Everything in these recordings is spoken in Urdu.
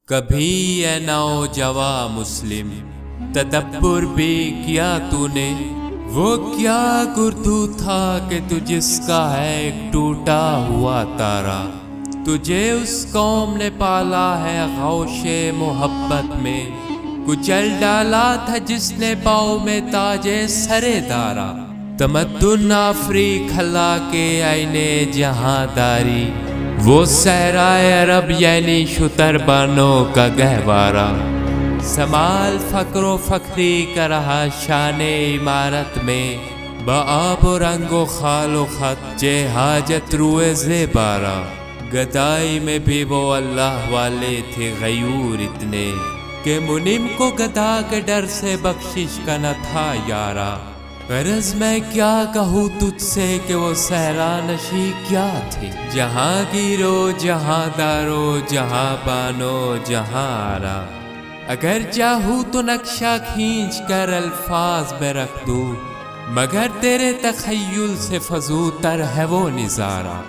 کبھی اے نوجواں مسلم تدبر بھی کیا تو نے، وہ کیا گردو تھا کہ تو جس کا ہے ایک ٹوٹا ہوا تارا، تجھے اس قوم نے پالا ہے غوش محبت میں، کچل ڈالا تھا جس نے پاؤں میں تاج سرے دارا، تمدن آفری کھلا کے آئینے جہاں داری، وہ صحرائے عرب یعنی شتر بانوں کا گہوارہ، سمال فقر و فخری کا رہا شان عمارت میں، بآب و رنگ و خال و خط جے حاجت روئے زیبارہ، گدائی میں بھی وہ اللہ والے تھے غیور اتنے کہ منم کو گدا کے ڈر سے بخشش کا نہ تھا یارا، غرض میں کیا کہوں تجھ سے کہ وہ صحرا نشی کیا تھی، جہاں گیرو جہاں دارو جہاں بانو جہاں آرا، اگر چاہوں تو نقشہ کھینچ کر الفاظ میں رکھ دوں، مگر تیرے تخیل سے فزوں تر ہے وہ نظارہ،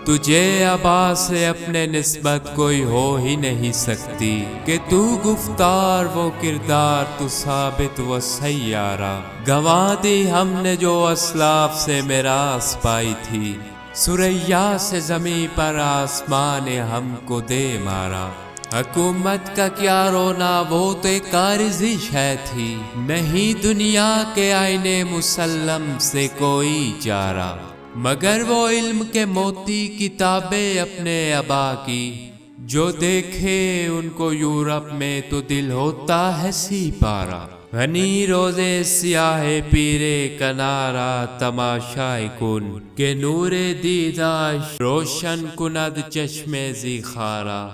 تجھے ابا سے اپنے نسبت کوئی ہو ہی نہیں سکتی کہ تو گفتار وہ کردار تو ثابت و سیارہ، گنوا دی ہم نے جو اسلاف سے میراث پائی تھی، ثریا سے زمیں پر آسمان ہم کو دے مارا، حکومت کا کیا رونا وہ تو ایک عارضی شے تھی، نہیں دنیا کے آئینے مسلم سے کوئی چارہ، مگر وہ علم کے موتی کتابیں اپنے ابا کی، جو دیکھے ان کو یورپ میں تو دل ہوتا ہے سی پارا، غنی روزے سیاہ پیرے کنارا تماشائی کن کہ نور دیداش روشن کند چشم زی خارا۔